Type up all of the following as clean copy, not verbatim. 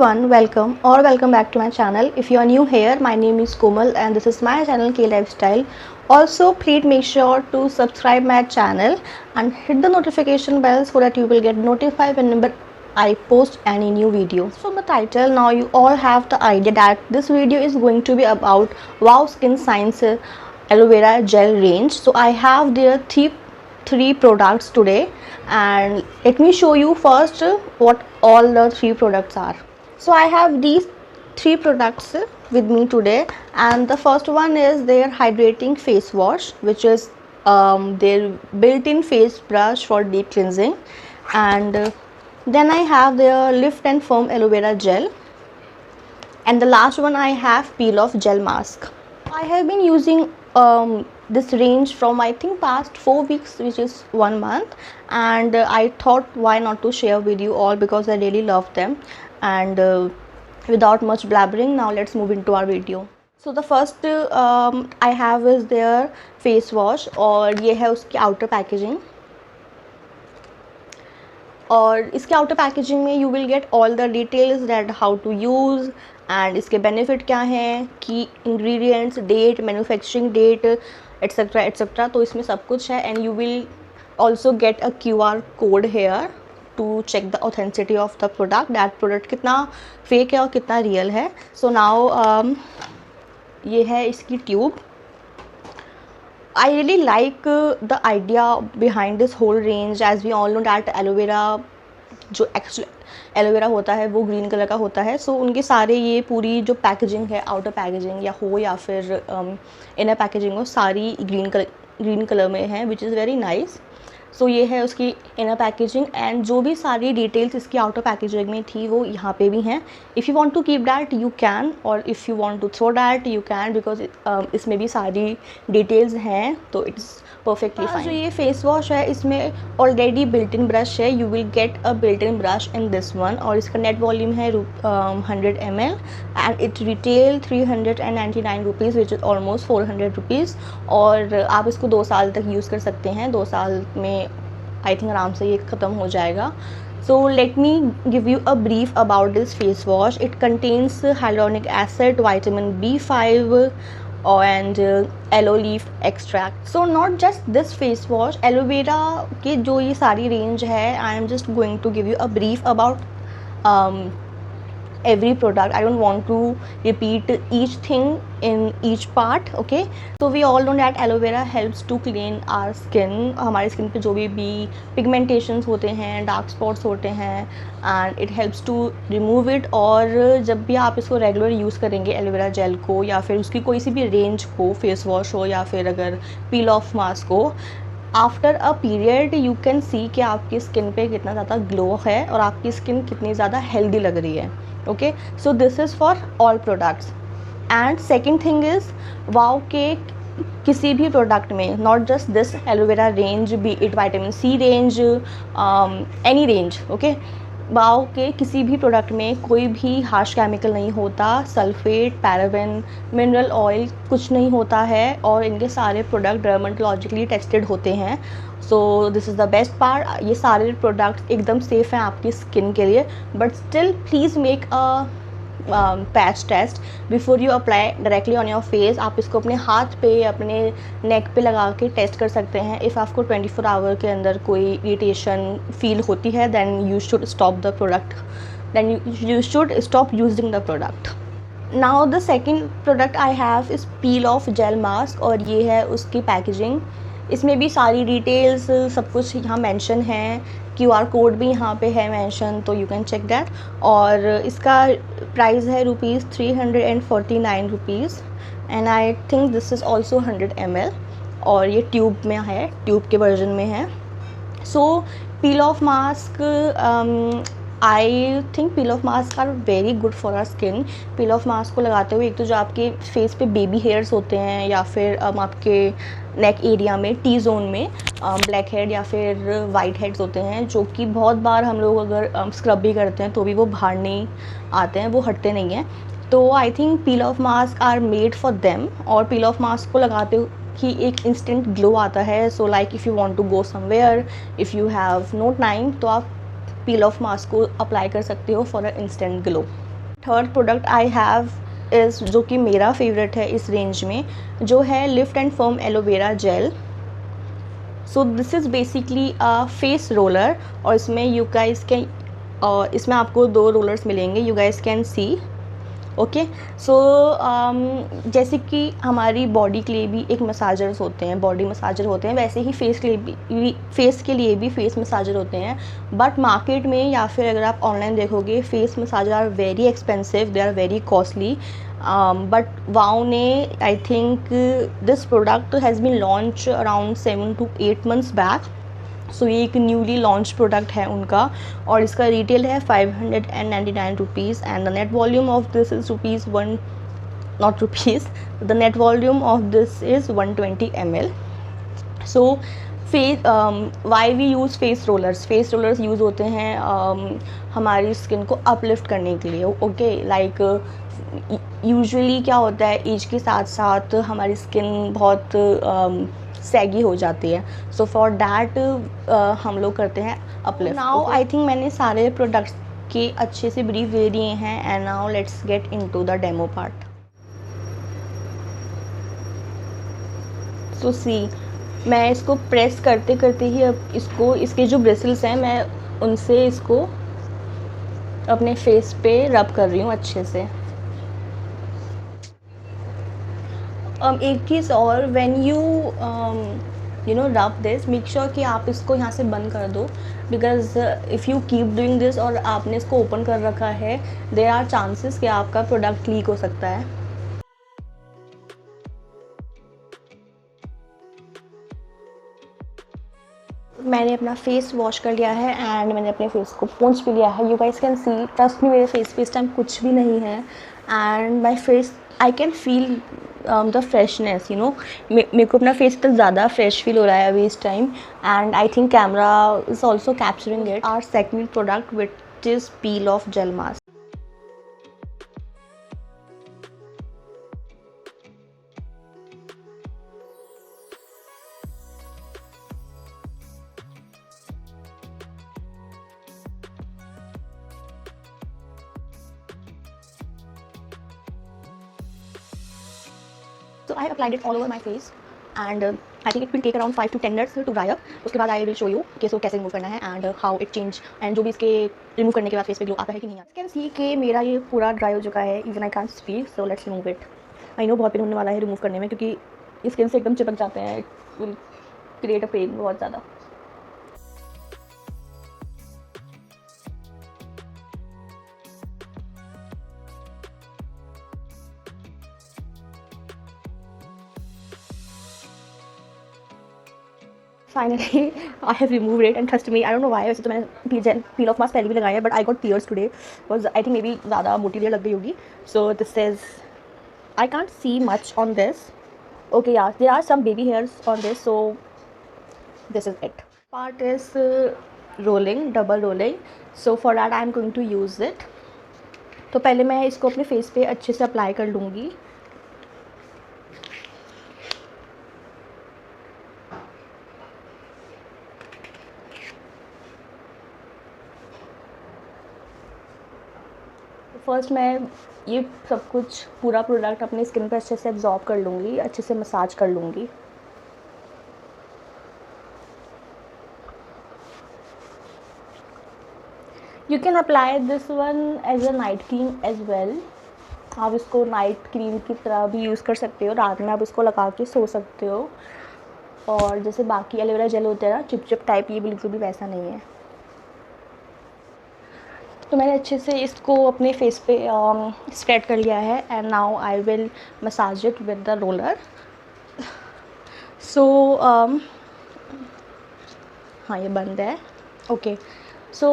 everyone, welcome or welcome back to my channel. If you are new here, my name is Komal and this is my channel K Lifestyle. Also, please make sure to subscribe my channel and hit the notification bell so that you will get notified whenever I post any new video. From the title, now you all have the idea that this video is going to be about Wow Skin Science aloe vera gel range. So I have their three products today, and let me show you first what all the three products are. So I have these three products with me today, and the first one is their hydrating face wash, which is their built-in face brush for deep cleansing, and then I have their lift and firm aloe vera gel, and the last one I have peel off gel mask. I have been using this range from I think past 4 weeks, which is 1 month, and I thought why not to share with you all because I really love them. And without much blabbering, now let's move into our video. So the first I have is their face wash, और ये है उसकी outer packaging. और इसके outer packaging में you will get all the details that how to use and इसके benefit क्या हैं, की ingredients, date, manufacturing date, etcetera etcetera. तो इसमें सब कुछ है, and you will also get a QR code here to check the authenticity of the product, that product कितना फेक है और कितना रियल है. सो नाउ ये है इसकी tube. I really like the idea behind this whole range, as we all know that aloe vera, जो actually aloe vera होता है वो ग्रीन कलर का होता है. सो उनके सारे ये पूरी जो पैकेजिंग है, आउटर पैकेजिंग या फिर इनर पैकेजिंग हो, सारी ग्रीन कलर में है, विच इज़ वेरी नाइस. सो ये है उसकी इनर पैकेजिंग, एंड जो भी सारी डिटेल्स इसकी आउटर पैकेजिंग में थी वो यहाँ पे भी हैं. If you want to keep that you can, और if you want to throw that you can, because इसमें भी सारी डिटेल्स हैं, तो इट्स परफेक्टली फाइन. जो ये फेस वॉश है इसमें ऑलरेडी बिल्ट इन ब्रश है. You will get a built in brush in this one, और इसका नेट वॉल्यूम है 100 ml and it retail 399 rupees, which is almost 400 rupees. और आप इसको 2 साल तक यूज़ कर सकते हैं. 2 साल में आई थिंक आराम से ये ख़त्म हो जाएगा. So let me give you a brief about this face wash. It contains hyaluronic acid, vitamin B5 and aloe leaf extract. So not just this face wash, aloe vera के जो ये सारी range है, I am just going to give you a brief about every product. I don't want to repeat each thing in each part. Okay, so we all know that aloe vera helps to clean our skin. हमारी skin पे जो भी pigmentations होते हैं, dark spots होते हैं, and it helps to remove it. और जब भी आप इसको रेगुलर यूज़ करेंगे एलोवेरा जेल को, या फिर उसकी कोई सी भी रेंज को, फेस वॉश हो या फिर अगर पील ऑफ मास्क हो, after a period you can see कि आपकी स्किन पे कितना ज़्यादा ग्लो है और आपकी स्किन कितनी ज़्यादा हेल्दी लग रही है. Okay, so this is for all products. And second thing is Wow के किसी भी प्रोडक्ट में, not just this aloe vera range, be it vitamin C range, any range, okay, Wow के किसी भी प्रोडक्ट में कोई भी हार्श केमिकल नहीं होता. सल्फेट, पैराबेन, मिनरल ऑयल कुछ नहीं होता है, और इनके सारे प्रोडक्ट डर्मेटोलॉजिकली टेस्टेड होते हैं. सो this is the best part. ये सारे प्रोडक्ट्स एकदम सेफ़ हैं आपकी स्किन के लिए, but still please make a patch test before you apply directly on your face. आप इसको अपने हाथ पे, अपने नेक पे लगा के टेस्ट कर सकते हैं. इफ़ आपको 24 आवर के अंदर कोई इरिटेशन फील होती है, then you should stop the product, then you should stop using the product. Now the second product I have is peel off gel mask, और ये है उसकी पैकेजिंग. इसमें भी सारी डिटेल्स सब कुछ यहाँ मेंशन है. QR कोड भी यहाँ पे है मेंशन, तो यू कैन चेक दैट. और इसका प्राइस है ₹349 rupees, and I think this is also 100 ml, और ये ट्यूब में है, ट्यूब के वर्जन में है. So peel off mask, I think peel off mask are very good for our skin. Peel off mask को लगाते हुए एक तो जो आपके फेस पे बेबी हेयर्स होते हैं, या फिर आपके नेक एरिया में, टी जोन में ब्लैक हेड या फिर वाइट हेड्स होते हैं, जो कि बहुत बार हम लोग अगर स्क्रब भी करते हैं तो भी वो बाहर नहीं आते हैं, वो हटते नहीं हैं. तो I think peel off mask are made for them, और पील ऑफ मास्क को लगाते ही एक इंस्टेंट ग्लो आता है. So like if you want to go somewhere, if you have no time, तो आप पील ऑफ मास्क को अप्लाई कर सकते हो for a instant glow. Third product I have is, जो कि मेरा फेवरेट है इस रेंज में, जो है lift and firm aloe vera gel. So this is basically a face roller, और इसमें यू गाइस कैन, इसमें आपको 2 रोलर्स मिलेंगे, you guys can see. Okay, so जैसे कि हमारी बॉडी के लिए भी एक मसाजर्स होते हैं, बॉडी मसाजर होते हैं, वैसे ही फेस के लिए भी फेस मसाजर होते हैं। बट मार्केट में या फिर अगर आप ऑनलाइन देखोगे, face massager are very expensive, they are very costly. But wow ने, I think this product has been launch around 7 to 8 months back. So ये एक न्यूली लॉन्च प्रोडक्ट है उनका, और इसका रिटेल है 599 rupees, and the net volume of this is the net volume of this is 120 ml। So why we use face rollers use होते हैं हमारी स्किन को अपलिफ्ट करने के लिए। ओके, लाइक यूजुअली क्या होता है, एज के साथ साथ हमारी स्किन बहुत सैगी हो जाती है। सो फॉर डैट हम लोग करते हैं अपलिफ्ट। नाउ आई थिंक मैंने सारे प्रोडक्ट्स के अच्छे से ब्रीफ दे दिए हैं, and now let's get into the demo part. So see, मैं इसको प्रेस करते करते ही अब इसके जो ब्रिसल्स हैं, मैं उनसे इसको अपने फेस पे रब कर रही हूँ अच्छे से। एक चीज़ और, when you know rub this, make sure कि आप इसको यहाँ से बंद कर दो, because if you keep doing this और आपने इसको ओपन कर रखा है, देयर आर चांसेस कि आपका प्रोडक्ट लीक हो सकता है। मैंने अपना फेस वॉश कर लिया है, एंड मैंने अपने फेस को पोंछ भी लिया है। You guys can C, trust me, मेरे फेस पे इस टाइम कुछ भी नहीं है, and my face, I can feel the freshness, you know. मेरे को अपना फेस इतना ज़्यादा फ्रेश फील हो रहा है अभी इस time, and I think camera is also capturing it. Our second product which is peel off gel mask. So I have applied it all over my face, and I think it will take around 5 to 10 minutes to dry up. उसके बाद I will show you कि इसको कैसे remove करना है, and how it change, and जो भी इसके रिमूव करने के बाद फेस पे ग्लो आता है कि नहीं आता। You can see कि मेरा ये पूरा ड्राई हो चुका है, even I can't speak, so let's remove it. I know बहुत पेन होने वाला है रिमूव करने में, क्योंकि स्किन से एकदम चिपक जाते हैं, it will create a pain बहुत ज़्यादा। Finally I have remove it, and trust me, I don't know why. वैसे तो मैंने पील ऑफ मास्क पहले भी लगाया है, but I got tears today, because I think maybe ज़्यादा मोटी लेयर लग गई होगी। So this is, I can't see much on this. Okay यार, there are some baby hairs on this, so this is it. Part is rolling, double rolling, so for that I am going to use it. तो पहले मैं इसको अपने face पे अच्छे से apply कर लूँगी। फर्स्ट मैं ये सब कुछ पूरा प्रोडक्ट अपने स्किन पर अच्छे से एब्जॉर्ब कर लूँगी, अच्छे से मसाज कर लूँगी। You can apply this one as a night cream as well. आप इसको नाइट क्रीम की तरह भी यूज़ कर सकते हो, रात में आप इसको लगा के सो सकते हो। और जैसे बाकी एलोवेरा जेल होता है ना, चिप चिप टाइप, ये बिल्कुल भी वैसा नहीं है। तो मैंने अच्छे से इसको अपने फेस पे स्प्रेड कर लिया है, and now I will massage it with the roller. So हाँ, ये बंद है। Okay, so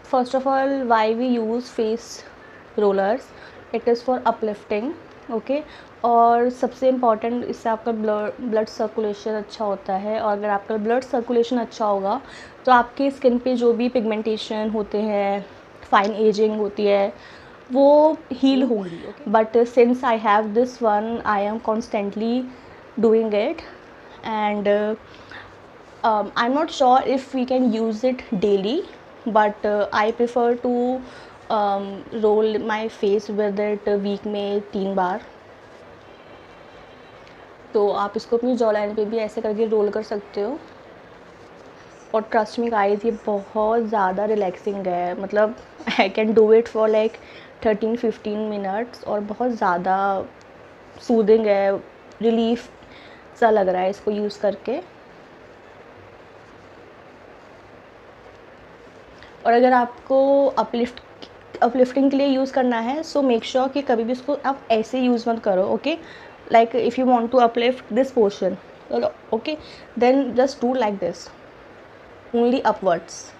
first of all, why we use face rollers, it is for uplifting. Okay, और सबसे इम्पॉर्टेंट, इससे आपका ब्लड सर्कुलेशन अच्छा होता है, और अगर आपका ब्लड सर्कुलेशन अच्छा होगा तो आपकी स्किन पे जो भी पिगमेंटेशन होते हैं, फाइन एजिंग होती है, वो हील होंगी। But since I have this one, I am constantly doing it, and I am not sure if we can use it daily, but I prefer to roll my face with it week में 3 बार। तो आप इसको अपनी jaw line पे भी ऐसे करके role कर सकते हो। और ट्रस्ट मी गाइस, ये बहुत ज़्यादा रिलैक्सिंग है, मतलब I can do it for like 13-15 minutes और बहुत ज़्यादा सूदिंग है, रिलीफ सा लग रहा है इसको यूज़ करके। और अगर आपको अपलिफ्टिंग के लिए यूज़ करना है, सो मेक श्योर कि कभी भी इसको आप ऐसे यूज़ मत करो, okay. Like if you want to uplift this portion, okay, then just do like this, only upwards.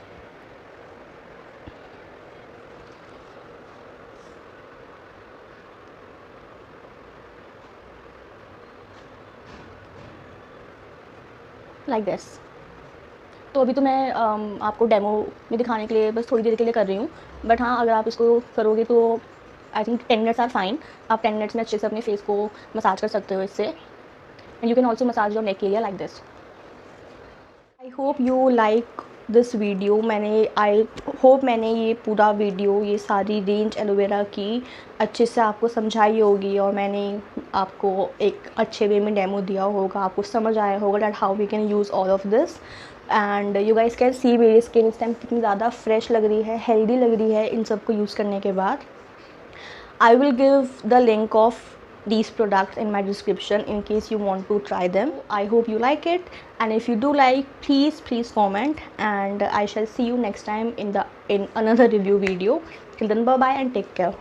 Like this. तो अभी तो मैं आपको डेमो में दिखाने के लिए बस थोड़ी देर के लिए कर रही हूँ, बट हाँ, अगर आप इसको करोगे तो I think 10 minutes are fine. आप 10 मिनट्स में अच्छे से अपने फेस को मसाज कर सकते हो इससे। And you can also massage your neck area like this. I hope you like this video. I hope मैंने ये पूरा वीडियो, ये सारी रेंज एलोवेरा की अच्छे से आपको समझाई होगी, और मैंने आपको एक अच्छे वे में डेमो दिया होगा, आपको समझ आया होगा that how we can use all of this. And you guys can see मेरी स्किन इस टाइम कितनी ज़्यादा फ्रेश लग रही है, हेल्दी लग रही है इन सबको यूज़ करने के बाद। I will give the link of these products in my description in case you want to try them. I hope you like it, and if you do like, please comment, and I shall see you next time in another review video. Till then, bye bye and take care.